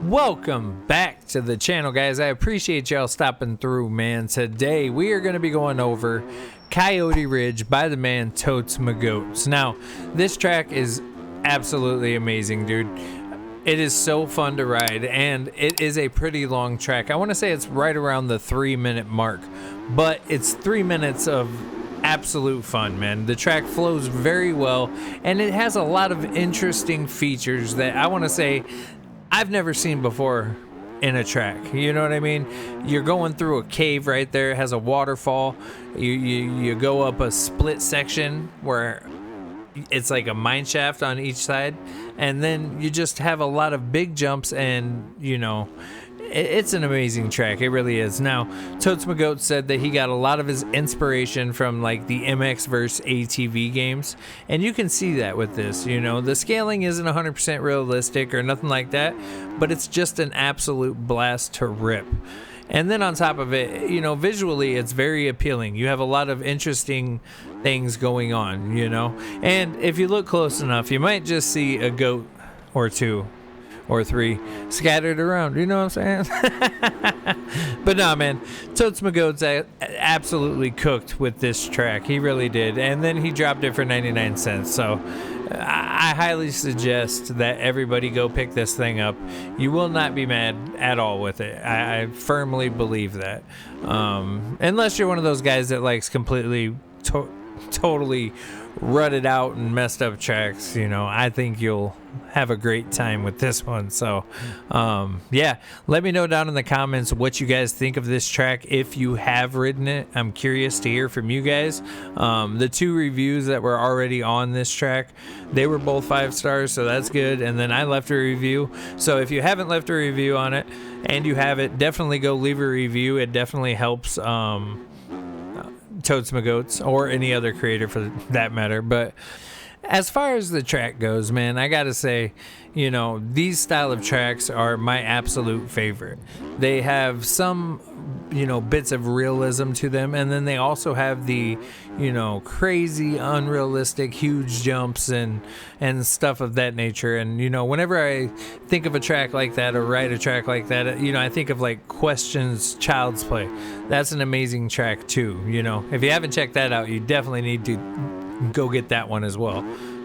Welcome back to the channel, guys. I appreciate y'all stopping through, man. Today we are going to be going over Coyote Ridge by the man Totes Magoats. Now, this track is absolutely amazing, dude. It is so fun to ride, and it is a pretty long track. I want to say it's right around the 3-minute mark, but it's 3 minutes of absolute fun, man. The track flows very well, and it has a lot of interesting features that I want to say I've never seen before in a track. You know what I mean? You're going through a cave right there. It has a waterfall. You go up a split section where it's like a mine shaft on each side, and then you just have a lot of big jumps, and it's an amazing track. It really is. Now, Totes Magoats said that he got a lot of his inspiration from like the MX vs ATV games, and you can see that with this. The scaling isn't 100% realistic or nothing like that, but it's just an absolute blast to rip. And then on top of it, visually it's very appealing. You have a lot of interesting things going on, and if you look close enough, you might just see a goat or two or three scattered around, you know what I'm saying? But no, man, Totes Magoats absolutely cooked with this track. He really did. And then he dropped it for 99 cents. So I highly suggest that everybody go pick this thing up. You will not be mad at all with it. I firmly believe that. Unless you're one of those guys that likes completely totally rutted out and messed up tracks, I think you'll have a great time with this one. So yeah, let me know down in the comments what you guys think of this track if you have ridden it. I'm curious to hear from you guys. The two reviews that were already on this track, they were both 5 stars, so that's good. And then I left a review, so if you haven't left a review on it and you have it, definitely go leave a review. It definitely helps Totes Magoats or any other creator for that matter. But as far as the track goes, man, I gotta say, these style of tracks are my absolute favorite. They have some bits of realism to them, and then they also have the crazy unrealistic huge jumps and stuff of that nature. And whenever I think of a track like that or write a track like that, I think of like Question's Child's Play. That's an amazing track too. If you haven't checked that out, you definitely need to go get that one as well.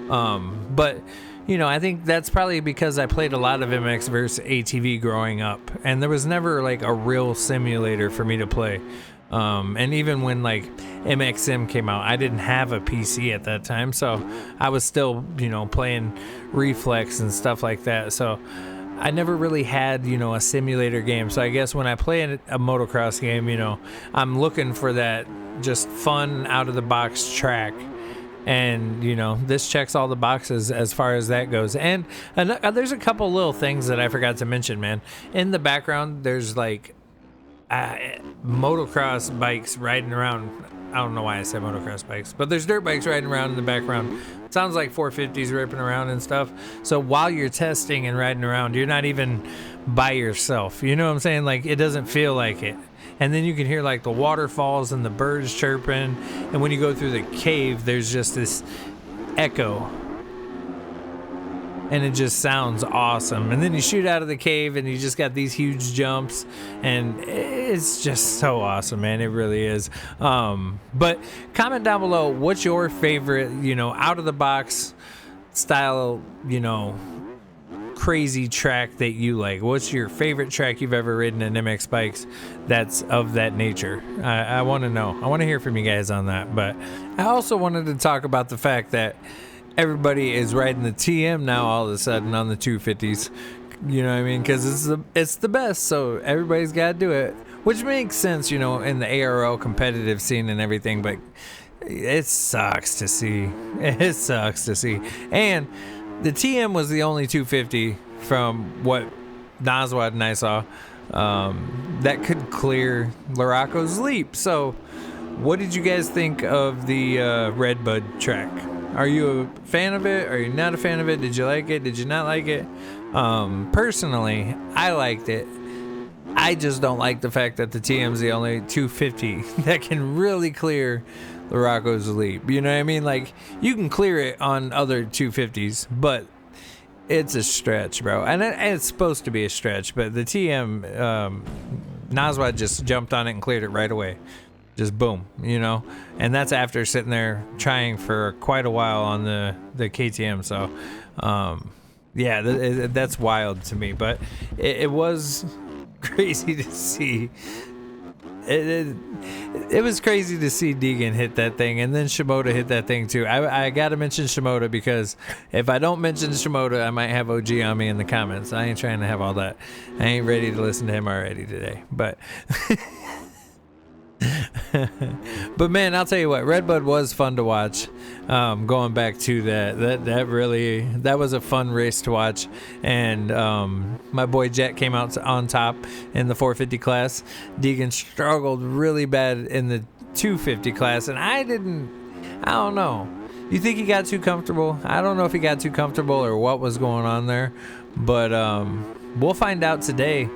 But I think that's probably because I played a lot of MX vs ATV growing up, and there was never like a real simulator for me to play. And even when like MXM came out, I didn't have a PC at that time, so I was still playing Reflex and stuff like that. So I never really had a simulator game. So I guess when I play a motocross game, I'm looking for that just fun out of the box track. And this checks all the boxes as far as that goes. And there's a couple little things that I forgot to mention, man. In the background, there's like motocross bikes riding around. I don't know why I said motocross bikes, but there's dirt bikes riding around in the background. It sounds like 450s ripping around and stuff. So while you're testing and riding around, you're not even by yourself. You know what I'm saying? Like, it doesn't feel like it. And then you can hear like the waterfalls and the birds chirping. And when you go through the cave, there's just this echo. And it just sounds awesome. And then you shoot out of the cave and you just got these huge jumps. And it's just so awesome, man. It really is. But comment down below, what's your favorite, out of the box style, crazy track that you like? What's your favorite track you've ever ridden in MX bikes that's of that nature? I want to know. I want to hear from you guys on that. But I also wanted to talk about the fact that everybody is riding the TM now all of a sudden on the 250s. You know what I mean? Because it's the best, so everybody's got to do it, which makes sense, in the ARL competitive scene and everything. But it sucks to see. It sucks to see. And the TM was the only 250 from what Noswad and I saw that could clear Laraco's Leap. So what did you guys think of the Redbud track? Are you a fan of it? Are you not a fan of it? Did you like it? Did you not like it? Personally, I liked it. I just don't like the fact that the TM's the only 250 that can really clear Laraco's Leap. You know what I mean? Like, you can clear it on other 250s, but it's a stretch, bro. And it's supposed to be a stretch, but the TM, Naswa just jumped on it and cleared it right away. Just boom, you know? And that's after sitting there trying for quite a while on the KTM. So, yeah, that's wild to me. But it was crazy to see. It was crazy to see Deegan hit that thing, and then Shimoda hit that thing too. I gotta mention Shimoda, because if I don't mention Shimoda, I might have OG on me in the comments. I ain't trying to have all that. I ain't ready to listen to him already today. But but man, I'll tell you what, Redbud was fun to watch. Going back to that was a fun race to watch. And my boy Jet came out on top in the 450 class. Deegan struggled really bad in the 250 class, and I don't know. You think he got too comfortable? I don't know if he got too comfortable or what was going on there, but we'll find out today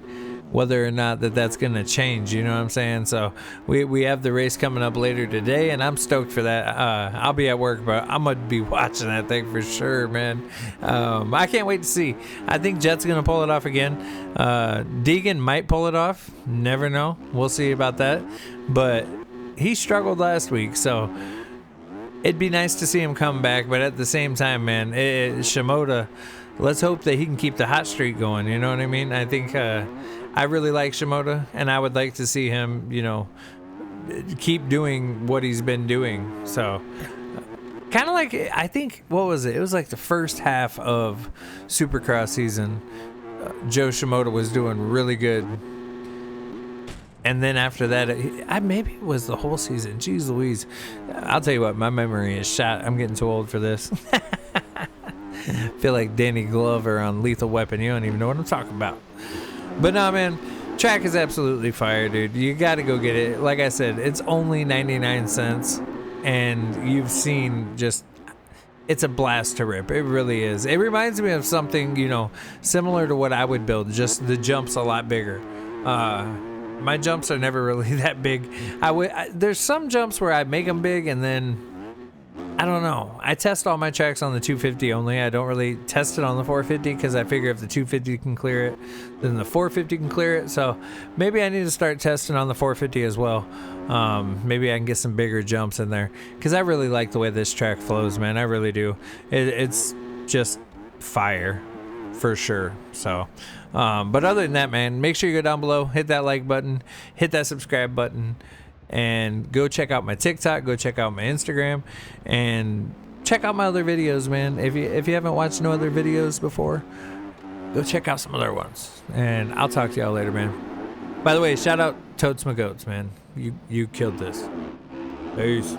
whether or not that's going to change, you know what I'm saying? So we have the race coming up later today, and I'm stoked for that. I'll be at work, but I'm going to be watching that thing for sure, man. I can't wait to see. I think Jet's going to pull it off again. Deegan might pull it off. Never know. We'll see about that. But he struggled last week, so it'd be nice to see him come back. But at the same time, man, Shimoda, let's hope that he can keep the hot streak going, you know what I mean? I think I really like Shimoda, and I would like to see him, you know, keep doing what he's been doing. So, kind of like, I think, what was it? It was like the first half of Supercross season. Joe Shimoda was doing really good. And then after that, maybe it was the whole season. Jeez Louise. I'll tell you what, my memory is shot. I'm getting too old for this. Feel like Danny Glover on Lethal Weapon. You don't even know what I'm talking about. But no, man, track is absolutely fire, dude. You got to go get it. Like I said, it's only 99 cents, and you've seen just, it's a blast to rip. It really is. It reminds me of something, you know, similar to what I would build, just the jumps a lot bigger. My jumps are never really that big. There's some jumps where I make them big, and then I don't know. I test all my tracks on the 250 only. I don't really test it on the 450, because I figure if the 250 can clear it, then the 450 can clear it. So maybe I need to start testing on the 450 as well. Maybe I can get some bigger jumps in there, because I really like the way this track flows, man. I really do. It's just fire for sure. So, but other than that, man, make sure you go down below, hit that like button, hit that subscribe button, and go check out my TikTok, go check out my Instagram, and check out my other videos, man. If you haven't watched no other videos before, go check out some other ones. And I'll talk to y'all later, man. By the way, shout out Totes My Goats, man. You killed this. Peace.